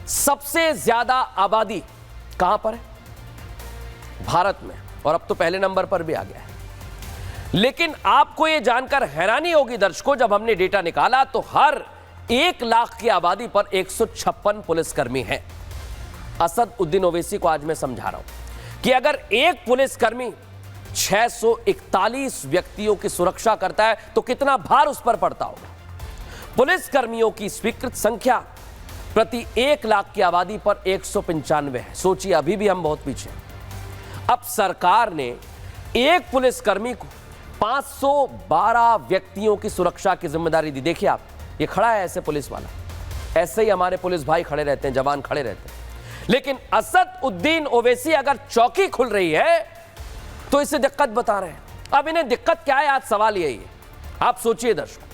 सबसे ज्यादा आबादी कहां पर है? भारत में, और अब तो पहले नंबर पर भी आ गया है। लेकिन आपको यह जानकर हैरानी होगी दर्शकों, जब हमने डेटा निकाला तो हर 1 लाख की आबादी पर 156 पुलिसकर्मी हैं। असदुद्दीन ओवैसी को आज मैं समझा रहा हूं कि अगर एक पुलिसकर्मी 641 व्यक्तियों की सुरक्षा करता है तो कितना भार उस पर पड़ता होगा। पुलिसकर्मियों की स्वीकृत संख्या प्रति 1 लाख की आबादी पर 195 है। सोचिए, अभी भी हम बहुत पीछे हैं। अब सरकार ने एक पुलिसकर्मी को 512 व्यक्तियों की सुरक्षा की जिम्मेदारी दी। देखिए आप, ये खड़ा है ऐसे पुलिस वाला, ऐसे ही हमारे पुलिस भाई खड़े रहते हैं, जवान खड़े रहते हैं। लेकिन असदुद्दीन ओवैसी अगर चौकी खुल रही है तो इसे दिक्कत बता रहे हैं। अब इन्हें दिक्कत क्या है, आज सवाल यही है। आप सोचिए दर्शकों,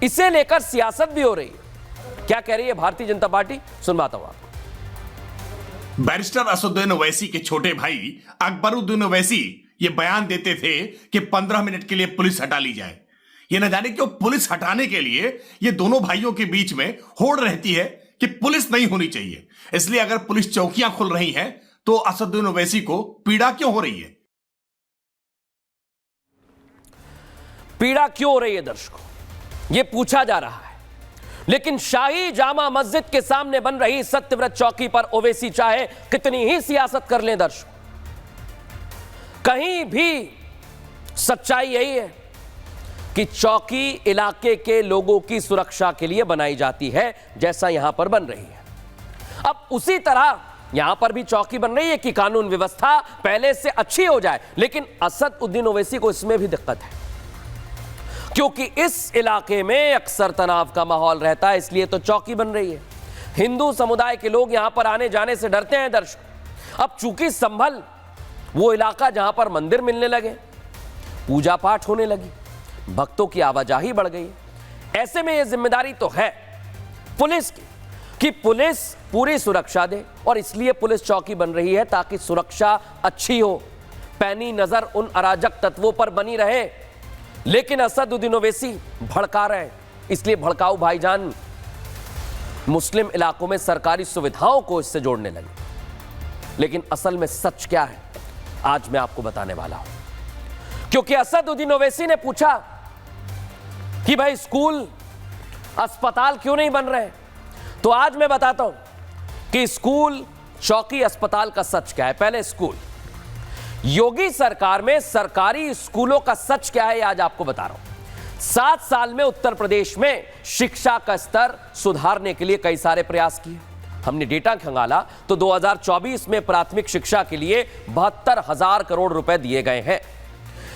इसे लेकर सियासत भी हो रही है। क्या कह रही है भारतीय जनता पार्टी, सुनवाता हूं आपको। बैरिस्टर असदुद्दीन ओवैसी के छोटे भाई अकबरुद्दीन ओवैसी ये बयान देते थे कि 15 मिनट के लिए पुलिस हटा ली जाए। ये न जाने क्यों पुलिस हटाने के लिए ये दोनों भाइयों के बीच में होड़ रहती है कि पुलिस नहीं होनी चाहिए। इसलिए अगर पुलिस चौकियां खुल रही हैं तो असदुद्दीन ओवैसी को पीड़ा क्यों हो रही है? पीड़ा क्यों हो रही है दर्शकों, यह पूछा जा रहा है। लेकिन शाही जामा मस्जिद के सामने बन रही सत्यव्रत चौकी पर ओवैसी चाहे कितनी ही सियासत कर लें दर्शकों, कहीं भी सच्चाई यही है कि चौकी इलाके के लोगों की सुरक्षा के लिए बनाई जाती है, जैसा यहां पर बन रही है। अब उसी तरह यहां पर भी चौकी बन रही है कि कानून व्यवस्था पहले से अच्छी हो जाए। लेकिन असदुद्दीन ओवैसी को इसमें भी दिक्कत है, क्योंकि इस इलाके में अक्सर तनाव का माहौल रहता है, इसलिए तो चौकी बन रही है। हिंदू समुदाय के लोग यहां पर आने जाने से डरते हैं दर्शक। अब चूंकि संभल वो इलाका जहां पर मंदिर मिलने लगे, पूजा पाठ होने लगी, भक्तों की आवाजाही बढ़ गई, ऐसे में यह जिम्मेदारी तो है पुलिस की कि पुलिस पूरी सुरक्षा दे। और इसलिए पुलिस चौकी बन रही है ताकि सुरक्षा अच्छी हो, पैनी नजर उन अराजक तत्वों पर बनी रहे। लेकिन असदुद्दीन ओवैसी भड़का रहे हैं, इसलिए भड़काऊ भाईजान मुस्लिम इलाकों में सरकारी सुविधाओं को इससे जोड़ने लगे। लेकिन असल में सच क्या है, आज मैं आपको बताने वाला हूं। क्योंकि असदुद्दीन ओवैसी ने पूछा कि भाई स्कूल अस्पताल क्यों नहीं बन रहे, तो आज मैं बताता हूं कि स्कूल चौकी अस्पताल का सच क्या है। पहले स्कूल, योगी सरकार में सरकारी स्कूलों का सच क्या है, आज आपको बता रहा हूं। 7 साल में उत्तर प्रदेश में शिक्षा का स्तर सुधारने के लिए कई सारे प्रयास किए। हमने डेटा खंगाला तो 2024 में प्राथमिक शिक्षा के लिए 72,000 करोड़ रुपए दिए गए हैं।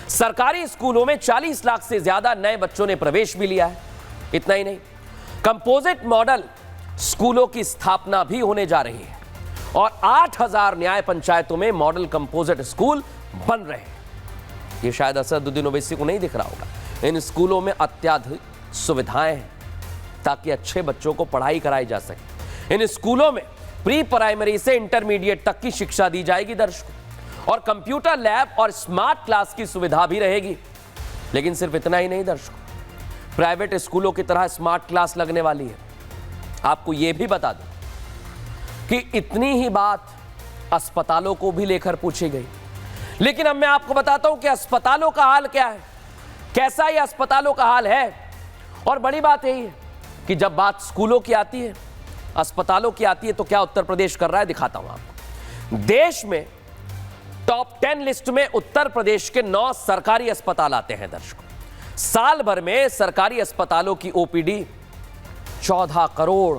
सरकारी स्कूलों में 40 लाख से ज्यादा नए बच्चों ने प्रवेश भी लिया है। इतना ही नहीं, कंपोजिट मॉडल स्कूलों की स्थापना भी होने जा रही है और 8,000 न्याय पंचायतों में मॉडल कंपोजिट स्कूल बन रहे हैं। यह शायद असदुद्दीन ओवैसी को नहीं दिख रहा होगा। इन स्कूलों में अत्याधुनिक सुविधाएं हैं ताकि अच्छे बच्चों को पढ़ाई कराई जा सके। इन स्कूलों में प्री प्राइमरी से इंटरमीडिएट तक की शिक्षा दी जाएगी दर्शकों, और कंप्यूटर लैब और स्मार्ट क्लास की सुविधा भी रहेगी। लेकिन सिर्फ इतना ही नहीं दर्शकों, प्राइवेट स्कूलों की तरह स्मार्ट क्लास लगने वाली है। आपको यह भी बता दूं कि इतनी ही बात अस्पतालों को भी लेकर पूछी गई। लेकिन अब मैं आपको बताता हूं कि अस्पतालों का हाल क्या है, कैसा ये अस्पतालों का हाल है। और बड़ी बात यही है कि जब बात स्कूलों की आती है, अस्पतालों की आती है, तो क्या उत्तर प्रदेश कर रहा है, दिखाता हूं आपको। देश में टॉप 10 लिस्ट में उत्तर प्रदेश के 9 सरकारी अस्पताल आते हैं दर्शकों। साल भर में सरकारी अस्पतालों की ओपीडी 14 करोड़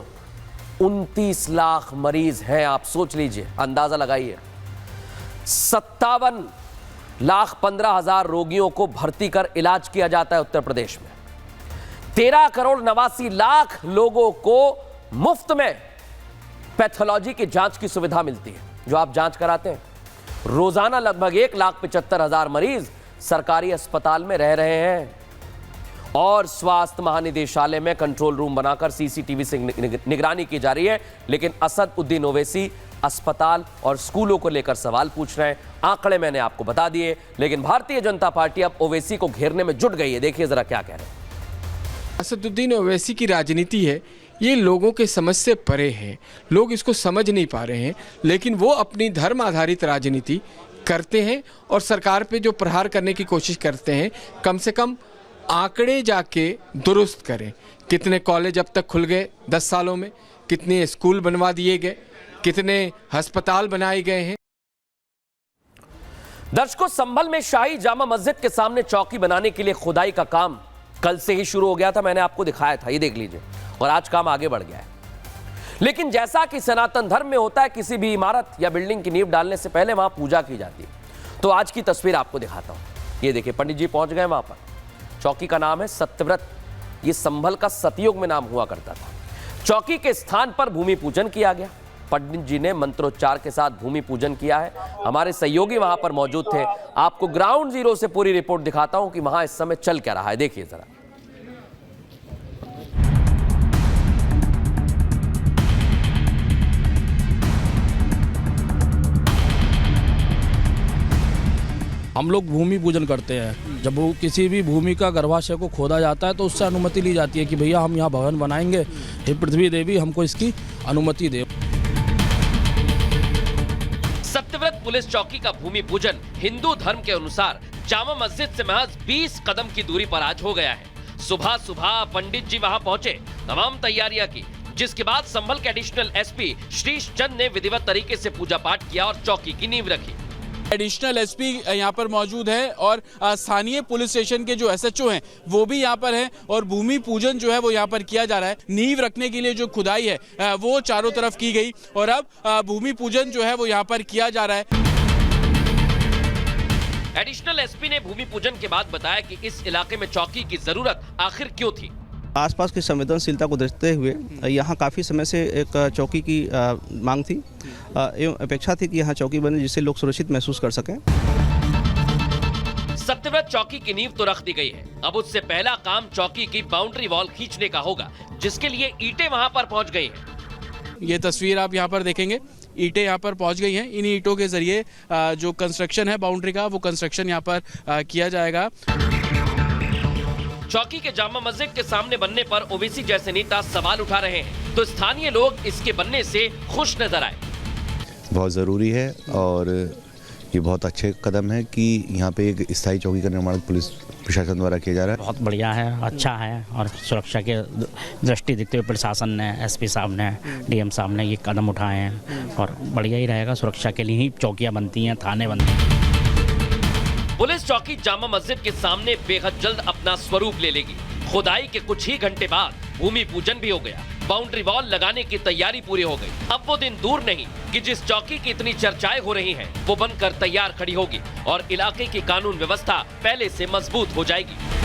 29 लाख मरीज हैं। आप सोच लीजिए, अंदाजा लगाइए। 57 लाख 15,000 रोगियों को भर्ती कर इलाज किया जाता है उत्तर प्रदेश में। 13 करोड़ 89 लाख लोगों को मुफ्त में पैथोलॉजी की जांच की सुविधा मिलती है, जो आप जांच कराते हैं। रोजाना लगभग 1,75,000 मरीज सरकारी अस्पताल में रह रहे हैं और स्वास्थ्य महानिदेशालय में कंट्रोल रूम बनाकर सीसीटीवी से निगरानी की जा रही है। लेकिन असदुद्दीन ओवैसी अस्पताल और स्कूलों को लेकर सवाल पूछ रहे हैं। आंकड़े मैंने आपको बता दिए, लेकिन भारतीय जनता पार्टी अब ओवैसी को घेरने में जुट गई है। देखिए जरा क्या कह रहे हैं। असदुद्दीन ओवैसी की राजनीति है ये लोगों के समझ से परे है। लोग इसको समझ नहीं पा रहे हैं, लेकिन वो अपनी धर्म आधारित राजनीति करते हैं और सरकार पे जो प्रहार करने की कोशिश करते हैं, कम से कम आंकड़े जाके दुरुस्त करें। कितने कॉलेज अब तक खुल गए 10 सालों में, कितने स्कूल बनवा दिए गए, कितने अस्पताल बनाए गए हैं। दर्शकों, संभल में शाही जामा मस्जिद के सामने चौकी बनाने के लिए खुदाई का काम कल से ही शुरू हो गया था। मैंने आपको दिखाया था, ये देख लीजिए, और आज काम आगे बढ़ गया है। लेकिन जैसा कि सनातन धर्म में होता है, किसी भी इमारत या बिल्डिंग की नींव डालने से पहले वहां पूजा की जाती है। तो आज की तस्वीर आपको दिखाता हूं। ये देखिए, पंडित जी पहुंच गए वहां पर। चौकी का नाम है सत्यव्रत। ये संभल का सतयुग में नाम हुआ करता था। चौकी के स्थान पर भूमि पूजन किया गया। पंडित जी ने मंत्रोच्चार के साथ भूमि पूजन किया है। हमारे सहयोगी वहां पर मौजूद थे। आपको ग्राउंड जीरो से पूरी रिपोर्ट दिखाता हूं कि वहां इस समय चल क्या रहा है। देखिए जरा। हम लोग भूमि पूजन करते हैं। जब वो किसी भी भूमि का गर्भाशय को खोदा जाता है तो उससे अनुमति ली जाती है कि भैया हम यहाँ भवन बनाएंगे, हे पृथ्वी देवी हमको इसकी अनुमति दे। सत्यव्रत पुलिस चौकी का भूमि पूजन हिंदू धर्म के अनुसार जामा मस्जिद से महज 20 कदम की दूरी पर आज हो गया है। सुबह सुबह पंडित जी वहां पहुंचे, तमाम तैयारियां की, जिसके बाद संभल के एडिशनल एसपी श्रीश चंद ने विधिवत तरीके से पूजा पाठ किया और चौकी की नींव रखी। एडिशनल एसपी यहाँ पर मौजूद है और स्थानीय पुलिस स्टेशन के जो एसएचओ हैं वो भी यहाँ पर हैं और भूमि पूजन जो है वो यहाँ पर किया जा रहा है। नींव रखने के लिए जो खुदाई है वो चारों तरफ की गई और अब भूमि पूजन जो है वो यहाँ पर किया जा रहा है। एडिशनल एसपी ने भूमि पूजन के बाद बताया कि इस इलाके में चौकी की जरूरत आखिर क्यों थी। आसपास की संवेदनशीलता को देखते हुए यहाँ काफ़ी समय से एक चौकी की मांग थी एवं अपेक्षा थी कि यहाँ चौकी बने जिससे लोग सुरक्षित महसूस कर सकें। सत्यव्रत चौकी की नींव तो रख दी गई है। अब उससे पहला काम चौकी की बाउंड्री वॉल खींचने का होगा, जिसके लिए ईंटें वहां पर पहुंच गई हैं। ये तस्वीर आप यहाँ पर देखेंगे, ईंटें यहाँ पर पहुंच गई हैं। इन ईंटों के जरिए जो कंस्ट्रक्शन है बाउंड्री का, वो कंस्ट्रक्शन यहाँ पर किया जाएगा। चौकी के जामा मस्जिद के सामने बनने पर ओवैसी जैसे नेता सवाल उठा रहे हैं, तो स्थानीय लोग इसके बनने से खुश नजर आए। बहुत ज़रूरी है और ये बहुत अच्छे कदम है कि यहाँ पे एक स्थायी चौकी का निर्माण पुलिस प्रशासन द्वारा किया जा रहा है। बहुत बढ़िया है, अच्छा है और सुरक्षा के दृष्टि देखते हुए प्रशासन ने, एसपी साहब ने, डीएम साहब ने ये कदम उठाए हैं और बढ़िया ही रहेगा। सुरक्षा के लिए ही चौकियाँ बनती हैं, थाने बनते हैं। पुलिस चौकी जामा मस्जिद के सामने बेहद जल्द अपना स्वरूप ले लेगी। खुदाई के कुछ ही घंटे बाद भूमि पूजन भी हो गया। बाउंड्री वॉल लगाने की तैयारी पूरी हो गई। अब वो दिन दूर नहीं कि जिस चौकी की इतनी चर्चाएं हो रही हैं, वो बनकर तैयार खड़ी होगी और इलाके की कानून व्यवस्था पहले से मजबूत हो जाएगी।